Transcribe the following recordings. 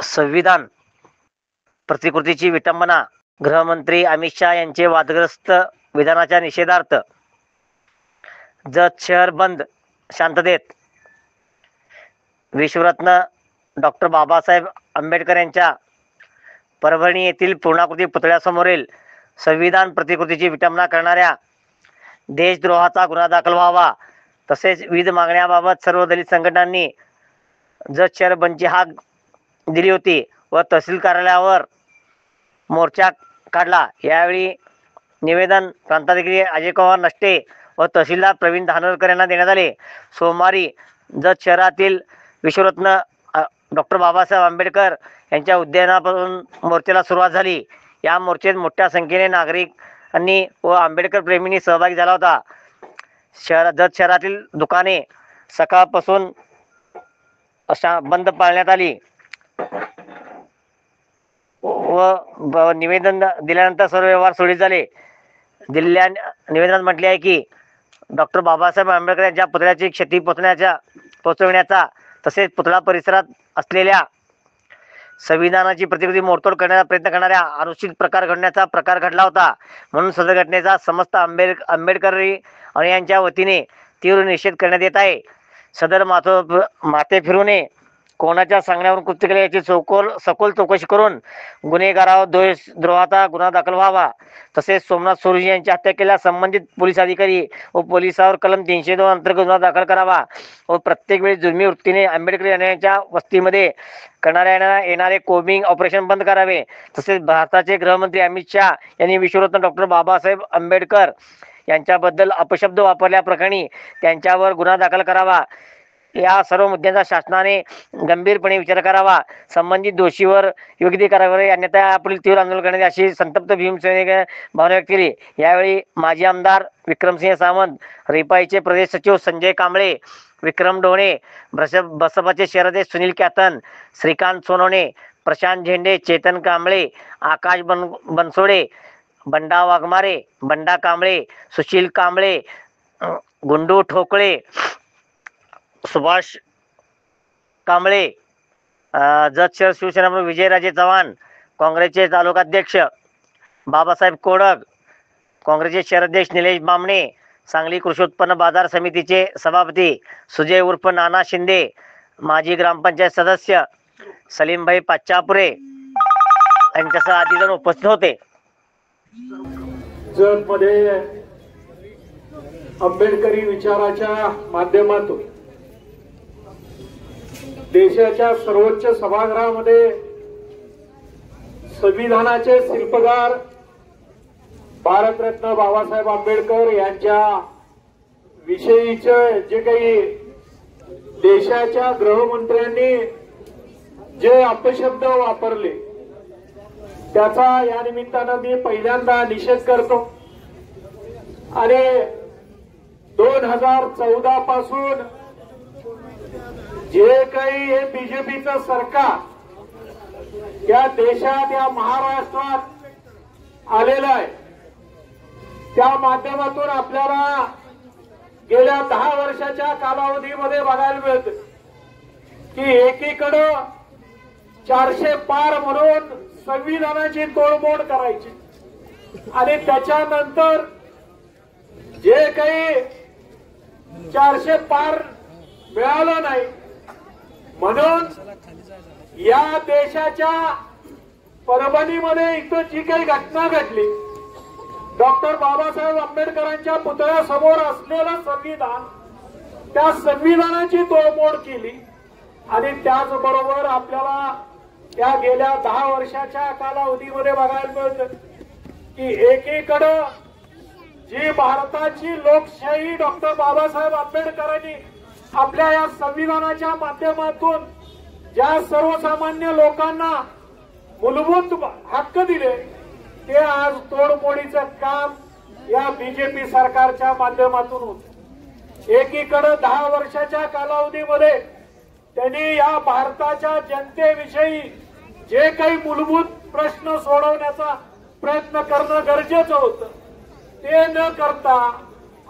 संविधान प्रतिकृतीची विटंबना, गृहमंत्री अमित शहा यांचे वादग्रस्त विधानाच्या निषेधार्थ जत शहर बंद शांततेत, विश्वरत्न डॉक्टर बाबासाहेब आंबेडकर यांच्या परभणी येथील पूर्णाकृती पुतळ्यासमोरील संविधान प्रतिकृतीची विटंबना करणाऱ्या देशद्रोहाचा गुन्हा दाखल व्हावा, तसेच विविध मागण्याबाबत सर्व दलित संघटनांनी जत शहर बंदची हाक दिली होती व तहसील कार्यालयावर मोर्चा काढला। यावेळी निवेदन प्रांताधिकारी अजय कुमार नष्टे व तहसीलदार प्रवीण धानोरकर यांना देण्यात आले। सोमवारी जत शहरातील विश्वरत्न डॉक्टर बाबासाहेब आंबेडकर यांच्या उद्यानापासून मोर्चाला सुरुवात झाली। या मोर्चेत मोठ्या संख्येने नागरिकांनी व आंबेडकर प्रेमींनी सहभागी झाला होता। जत शहरातील दुकाने सकाळपासून बंद पाळण्यात आली व निवेदन दिल्यानंतर सर्व व्यवहार सुरळीत झाले। दिलेल्या निवेदनात म्हटले आहे की डॉक्टर बाबासाहेब आंबेडकर यांच्या पुतळ्याची क्षती पोहोचविण्याचा तसेच पुतळा परिसरात असलेल्या संविधानाची प्रतिकृती मोडतोड करण्याचा प्रयत्न करणाऱ्या अनुचित प्रकार घडण्याचा प्रकार घडला होता, म्हणून सदर घटनेचा समस्त आंबेडकरी अनुयायांच्या वतीने तीव्र निषेध करण्यात येत आहे। सदर माथे फिरू नये, कोणाच्या सांगण्यावरून कृत्य केले याची सखोल चौकशी करून गुन्हेगारावर देशद्रोहाचा गुन्हा दाखल व्हावा, तसेच सोमनाथ सोरुजी यांची हत्या केल्यास संबंधित पोलीस अधिकारी व पोलिसावर कलम 302 अंतर्गत गुन्हा दाखल करावा व प्रत्येक वेळी जुलमी वृत्तीने आंबेडकरी अनुयायांच्या वस्तीमध्ये करण्यात येणारे कोबिंग ऑपरेशन बंद करावे। तसेच भारताचे गृहमंत्री अमित शहा यांनी विश्वरत्न डॉक्टर बाबासाहेब आंबेडकर यांच्याबद्दल अपशब्द वापरल्याप्रकरणी त्यांच्यावर गुन्हा दाखल करावा। या सर्व मुद्द्यांचा शासनाने गंभीरपणे विचार करावा। संबंधित दोषीवर योग्य ती कारवाई अन्यथा यापुढील तीव्र आंदोलन करण्याची अशी संतप्त भीमसेनेने भावना व्यक्त केली। यावेळी माजी आमदार विक्रमसिंह सावंत, रिपाईचे प्रदेश सचिव संजय कांबळे, विक्रम ढोणे, बसपाचे शहराध्यक्ष सुनील कॅतन, श्रीकांत सोनवणे, प्रशांत झेंडे, चेतन कांबळे, आकाश बनसोडे, बंडा वाघमारे, बंडा कांबळे, सुशील कांबळे, गुंडू ठोकळे, सुभाष कांबळे, जत शहर शिवसेना प्रमुख विजयराजे चव्हाण, काँग्रेसचे तालुकाध्यक्ष बाबासाहेब कोडक, काँग्रेसचे शहराध्यक्ष निलेश बामणे, सांगली कृषी उत्पन्न बाजार समितीचे सभापती सुजय उर्फ नाना शिंदे, माजी ग्रामपंचायत सदस्य सलीमभाई पाच्चापुरे यांच्यासह आदी जण उपस्थित होते। जतमध्ये आंबेडकरी विचाराच्या माध्यमातून देशाच्या सर्वोच्च सभागृहामध्ये संविधानाचे शिल्पकार भारतरत्न बाबासाहेब आंबेडकर यांच्या विषयीचे जे काही देशाच्या गृहमंत्र्यांनी जे अपशब्द वापरले त्याचा या निमित्तानं मी पहिल्यांदा निषेध करतो। आणि 2014 पासून जे काही हे बीजेपीचं सरकार या देशात या महाराष्ट्रात आलेलं आहे त्या माध्यमातून आपल्याला गेल्या 10 वर्षाच्या कालावधीमध्ये बघायला मिळतं की एकीकडे 400 पार म्हणून संविधानाची तोडमोड करायची आणि त्याच्यानंतर जे काही 400 पार मिळालं नाही म्हणून या देशाच्या परभणीमध्ये इथं जी काही घटना घडली, डॉक्टर बाबासाहेब आंबेडकरांच्या पुतळ्यासमोर असलेलं संविधान, त्या संविधानाची तोडमोड केली। आणि त्याचबरोबर आपल्याला या गेल्या 10 वर्षाच्या कालावधीमध्ये बघायला मिळतं की एकीकडे जी भारताची लोकशाही डॉक्टर बाबासाहेब आंबेडकरांनी आपल्या या संविधानाच्या माध्यमातून ज्या सर्वसामान्य लोकांना मूलभूत हक्क दिले ते आज तोडमोडीचं काम या बीजेपी सरकारच्या माध्यमातून होत। एकीकडे 10 वर्षाच्या कालावधीमध्ये त्यांनी या भारताच्या जनतेविषयी जे काही मूलभूत प्रश्न सोडवण्याचा प्रयत्न करणं गरजेचं होतं ते न करता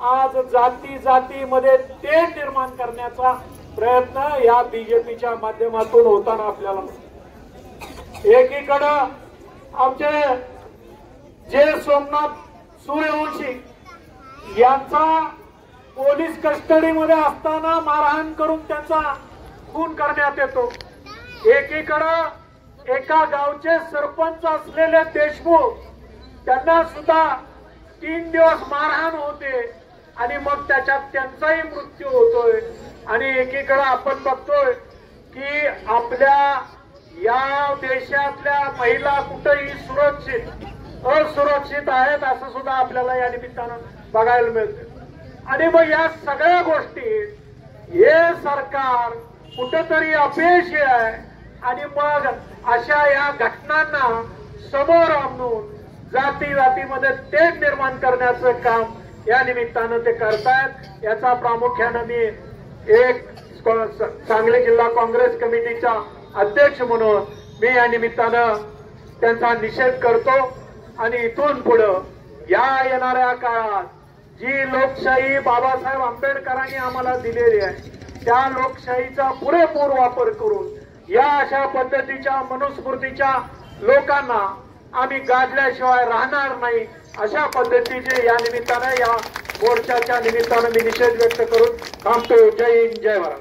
आज जातीमध्ये तेढ निर्माण करण्याचा प्रयत्न या बीजेपीच्या माध्यमातून होताना आपल्याला एकीकडं आमचे जे सोमनाथ सूर्यवंशी यांचा पोलीस कस्टडीमध्ये असताना मारहाण करून त्यांचा खून करण्यात येतो. एकीकडं एका गावचे सरपंच असलेले देशमुख त्यांना सुद्धा 3 दिवस मारहाण होते आणि मग त्याच्यात त्यांचाही मृत्यू होतोय. आणि एकीकडे आपण बघतोय की आपल्या या देशातल्या महिला कुठेही सुरक्षित असुरक्षित आहेत असं सुद्धा आपल्याला या निमित्तानं बघायला मिळतं. आणि मग या सगळ्या गोष्टी हे सरकार कुठेतरी अपयशी आहे. आणि मग अशा या घटनांना समोर आणून जाती जातीमध्ये तेढ निर्माण करण्याचं काम या निमित्तानं ते करतायत. याचा प्रामुख्यानं मी एक सांगली जिल्हा काँग्रेस कमिटीचा अध्यक्ष म्हणून मी या निमित्तानं त्यांचा निषेध करतो. आणि इथून पुढं या येणाऱ्या काळात जी लोकशाही बाबासाहेब आंबेडकरांनी आम्हाला दिलेली आहे त्या लोकशाहीचा पुरेपूर वापर करून या अशा पद्धतीच्या मनुस्मृतीच्या लोकांना आम्ही गाजल्याशिवाय राहणार नाही. अशा पद्धतीचे या निमित्तानं या मोर्चाच्या निमित्तानं मी निषेध व्यक्त करून थांबतो. जय हिंद, जय भारत.